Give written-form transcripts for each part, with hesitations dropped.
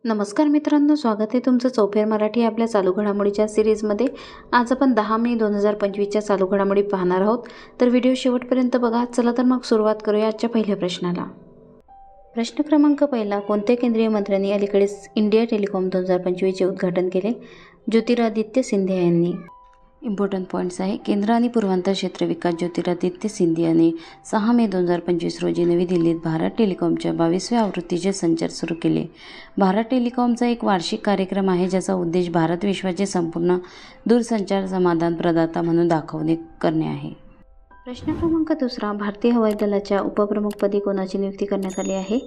नमस्कार मित्रांनो, स्वागत आहे तुमचं चौफेर मराठी आपल्या चालू घडामोडीच्या सिरीजमध्ये। आज आपण 10 मे 2025च्या चालू घडामोडी पाहणार आहोत, तर व्हिडिओ शेवटपर्यंत बघा। चला तर मग सुरुवात करूया आजच्या पहिल्या प्रश्नाला। प्रश्न क्रमांक पहिला, कोणत्या केंद्रीय मंत्र्यांनी अलीकडेच इंडिया टेलिकॉम 2025चे उद्घाटन केले? ज्योतिरादित्य सिंधिया यांनी। इम्पॉर्टंट पॉईंट्स आहे, केंद्र आणि पूर्वांचल क्षेत्र विकास ज्योतिरादित्य सिंधिया यांनी 6 मे 2025 रोजी नवी दिल्लीत भारत टेलिकॉमच्या 22व्या आवृत्तीचे संचार सुरू केले। भारत टेलिकॉमचा एक वार्षिक कार्यक्रम आहे ज्याचा उद्देश भारत विश्वाचे संपूर्ण दूरसंचार समाधान प्रदाता म्हणून दाखवणे करणे आहे। प्रश्न क्रमांक दुसरा, भारतीय हवाई दलाच्या उपप्रमुखपदी कोणाची नियुक्ती करण्यात आली आहे?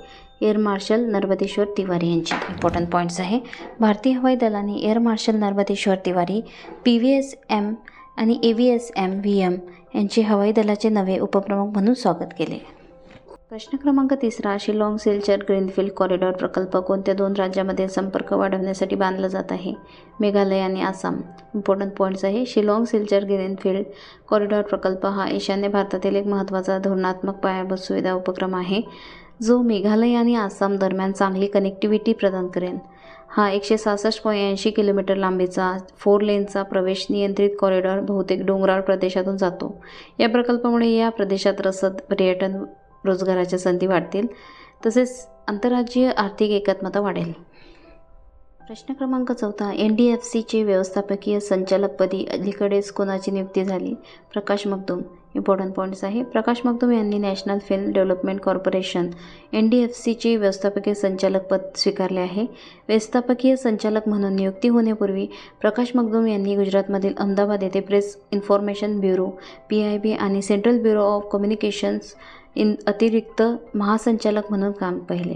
एअर मार्शल नरवतेश्वर तिवारी यांची। इम्पॉर्टंट पॉईंट्स आहे, भारतीय हवाई दलाने एअर मार्शल नरवतेश्वर तिवारी PVSM आणि AVSM VM यांचे हवाई दलाचे नवे उपप्रमुख म्हणून स्वागत केले। प्रश्न क्रमांक तिसरा, शिलाँग सिल्चर ग्रीनफील्ड कॉरिडॉर प्रकल्प कोणत्या दोन राज्यांमध्ये संपर्क वाढवण्यासाठी बांधला जात आहे? मेघालय आणि आसाम। इम्पॉर्टंट पॉईंट्स आहे, शिलाँग सिल्चर ग्रीनफील्ड कॉरिडॉर प्रकल्प हा ईशान्य भारतातील एक महत्त्वाचा धोरणात्मक पायाभूत सुविधा उपक्रम आहे जो मेघालय आणि आसाम दरम्यान चांगली कनेक्टिव्हिटी प्रदान करेल। हा 166.80 किलोमीटर लांबीचा 4 लेनचा प्रवेश नियंत्रित कॉरिडॉर बहुतेक डोंगराळ प्रदेशातून जातो। या प्रकल्पामुळे या प्रदेशात रसद, पर्यटन, रोजगाराच्या संधी वाढतील तसेच आंतरराज्यीय आर्थिक एकात्मता वाढेल। प्रश्न क्रमांक चौथा, NDFCचे व्यवस्थापकीय संचालकपदी अलीकडेच कोणाची नियुक्ती झाली? प्रकाश मगदुम। इम्पॉर्टंट पॉईंट्स आहे, प्रकाश मगदुम यांनी नॅशनल फिल्म डेव्हलपमेंट कॉर्पोरेशन NDFCचे व्यवस्थापकीय संचालकपद स्वीकारले आहे। व्यवस्थापकीय संचालक म्हणून नियुक्ती होण्यापूर्वी प्रकाश मगदुम यांनी गुजरातमधील अहमदाबाद येथे प्रेस इन्फॉर्मेशन ब्युरो PIB आणि सेंट्रल ब्युरो ऑफ कम्युनिकेशन्स अतिरिक्त महासंचालक म्हणून काम पाहिले।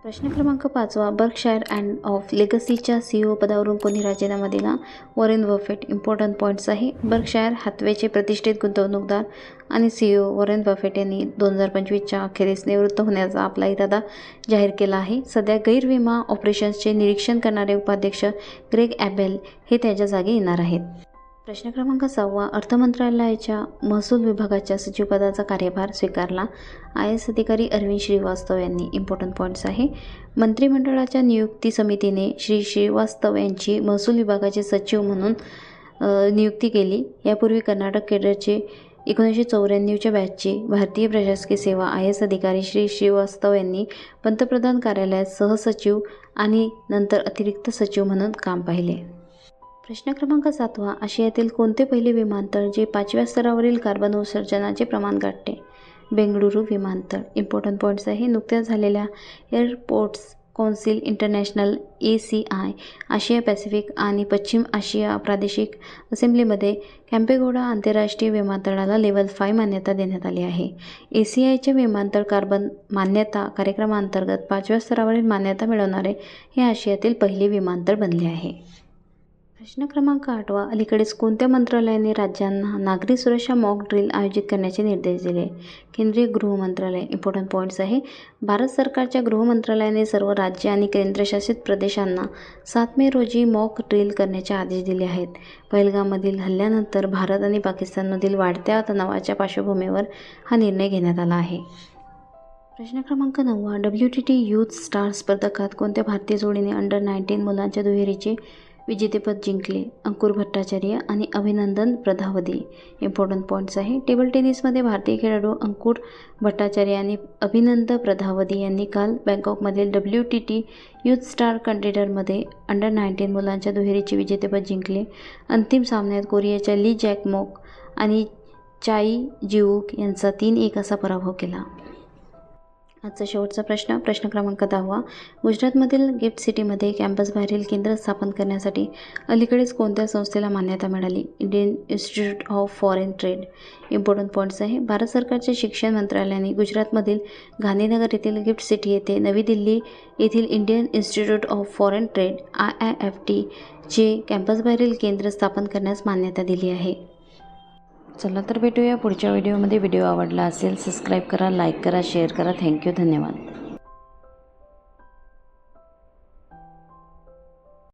प्रश्न क्रमांक पाचवा, बर्कशायर अँड ऑफ लेगसीच्या CEO पदावरून कोणी राजीनामा दिला? Warren Buffett. इम्पॉर्टंट पॉईंट्स आहे, बर्कशायर हॅथवेचे प्रतिष्ठित गुंतवणूकदार आणि CEO वॉरेन बफेट यांनी 2025च्या अखेरीस निवृत्त होण्याचा आपला इरादा जाहीर केला आहे। सध्या गैरविमा ऑपरेशन्सचे निरीक्षण करणारे उपाध्यक्ष ग्रेग ॲबेल हे त्याच्या जागी येणार आहेत। प्रश्न क्रमांक 6, अर्थ मंत्रालयाच्या महसूल विभागाच्या सचिवपदाचा कार्यभार स्वीकारला IAS अधिकारी अरविंद श्रीवास्तव यांनी। इम्पॉर्टंट पॉईंट्स आहे, मंत्रिमंडळाच्या नियुक्ती समितीने श्रीवास्तव यांची महसूल विभागाचे सचिव म्हणून नियुक्ती केली। यापूर्वी कर्नाटक केडरचे 1994च्या बॅचचे भारतीय प्रशासकीय सेवा IAS अधिकारी श्रीवास्तव यांनी पंतप्रधान कार्यालयात सहसचिव आणि नंतर अतिरिक्त सचिव म्हणून काम पाहिले। प्रश्न क्रमांक 7, आशियातील कोणते पहिले विमानतळ जे 5व्या स्तरावरील कार्बन उत्सर्जनाचे प्रमाण गाठते? बेंगळुरू विमानतळ। इम्पॉर्टंट पॉईंट्स आहे, नुकत्याच झालेल्या एअरपोर्ट्स कौन्सिल इंटरनॅशनल ACI आशिया पॅसिफिक आणि पश्चिम आशिया प्रादेशिक असेंब्लीमध्ये कॅम्पेगौडा आंतरराष्ट्रीय विमानतळाला लेव्हल 5 मान्यता देण्यात आली आहे। ACIच्या विमानतळ कार्बन मान्यता कार्यक्रमांतर्गत 5व्या स्तरावरील मान्यता मिळवणारे हे आशियातील पहिले विमानतळ बनले आहे। प्रश्न क्रमांक 8, अलीकडेच कोणत्या मंत्रालयाने राज्यांना नागरी सुरक्षा मॉक ड्रिल आयोजित करण्याचे निर्देश दिले? केंद्रीय गृह मंत्रालय। इम्पॉर्टंट पॉईंट्स आहे, भारत सरकारच्या गृह मंत्रालयाने सर्व राज्ये आणि केंद्रशासित प्रदेशांना 7 मे रोजी मॉक ड्रिल करण्याचे आदेश दिले आहेत। पहलगाममधील हल्ल्यानंतर भारत आणि पाकिस्तानमधील वाढत्या तणावाच्या पार्श्वभूमीवर हा निर्णय घेण्यात आला आहे। प्रश्न क्रमांक 9, WTT यूथ स्टार स्पर्धकात कोणत्या भारतीय जोडीने अंडर-19 मुलांच्या दुहेरीचे विजेतेपद जिंकले? अंकुर भट्टाचार्य आणि अभिनंदन प्रधावधी। इम्पॉर्टंट पॉईंट्स आहे, टेबल टेनिसमध्ये भारतीय खेळाडू अंकुर भट्टाचार्य आणि अभिनंदन प्रधावधी यांनी काल बँकॉकमधील WTT यूथ स्टार कंटेंडरमध्ये अंडर-19 मुलांच्या दुहेरीचे विजेतेपद जिंकले। अंतिम सामन्यात कोरियाच्या ली जॅक मोक आणि चाई जिवूक यांचा 3-1 असा पराभव केला। आजचा शेवटचा प्रश्न क्रमांक 10, गुजरातमधील गिफ्ट सिटीमध्ये कॅम्पसबाहेरील केंद्र स्थापन करण्यासाठी अलीकडेच कोणत्या संस्थेला मान्यता मिळाली? Indian institute of foreign trade. Important points आहे, भारत सरकारच्या शिक्षण मंत्रालयाने गुजरातमधील गांधीनगर येथील गिफ्ट सिटी येथे नवी दिल्ली येथील Indian institute of foreign trade IIFT चे कॅम्पसबाहेरील केंद्र स्थापन करण्यास मान्यता दिली आहे। चला तर भेटूया पुढच्या व्हिडिओमध्ये। व्हिडिओ आवडला असेल सबस्क्राईब करा, लाईक करा, शेअर करा। थँक्यू, धन्यवाद।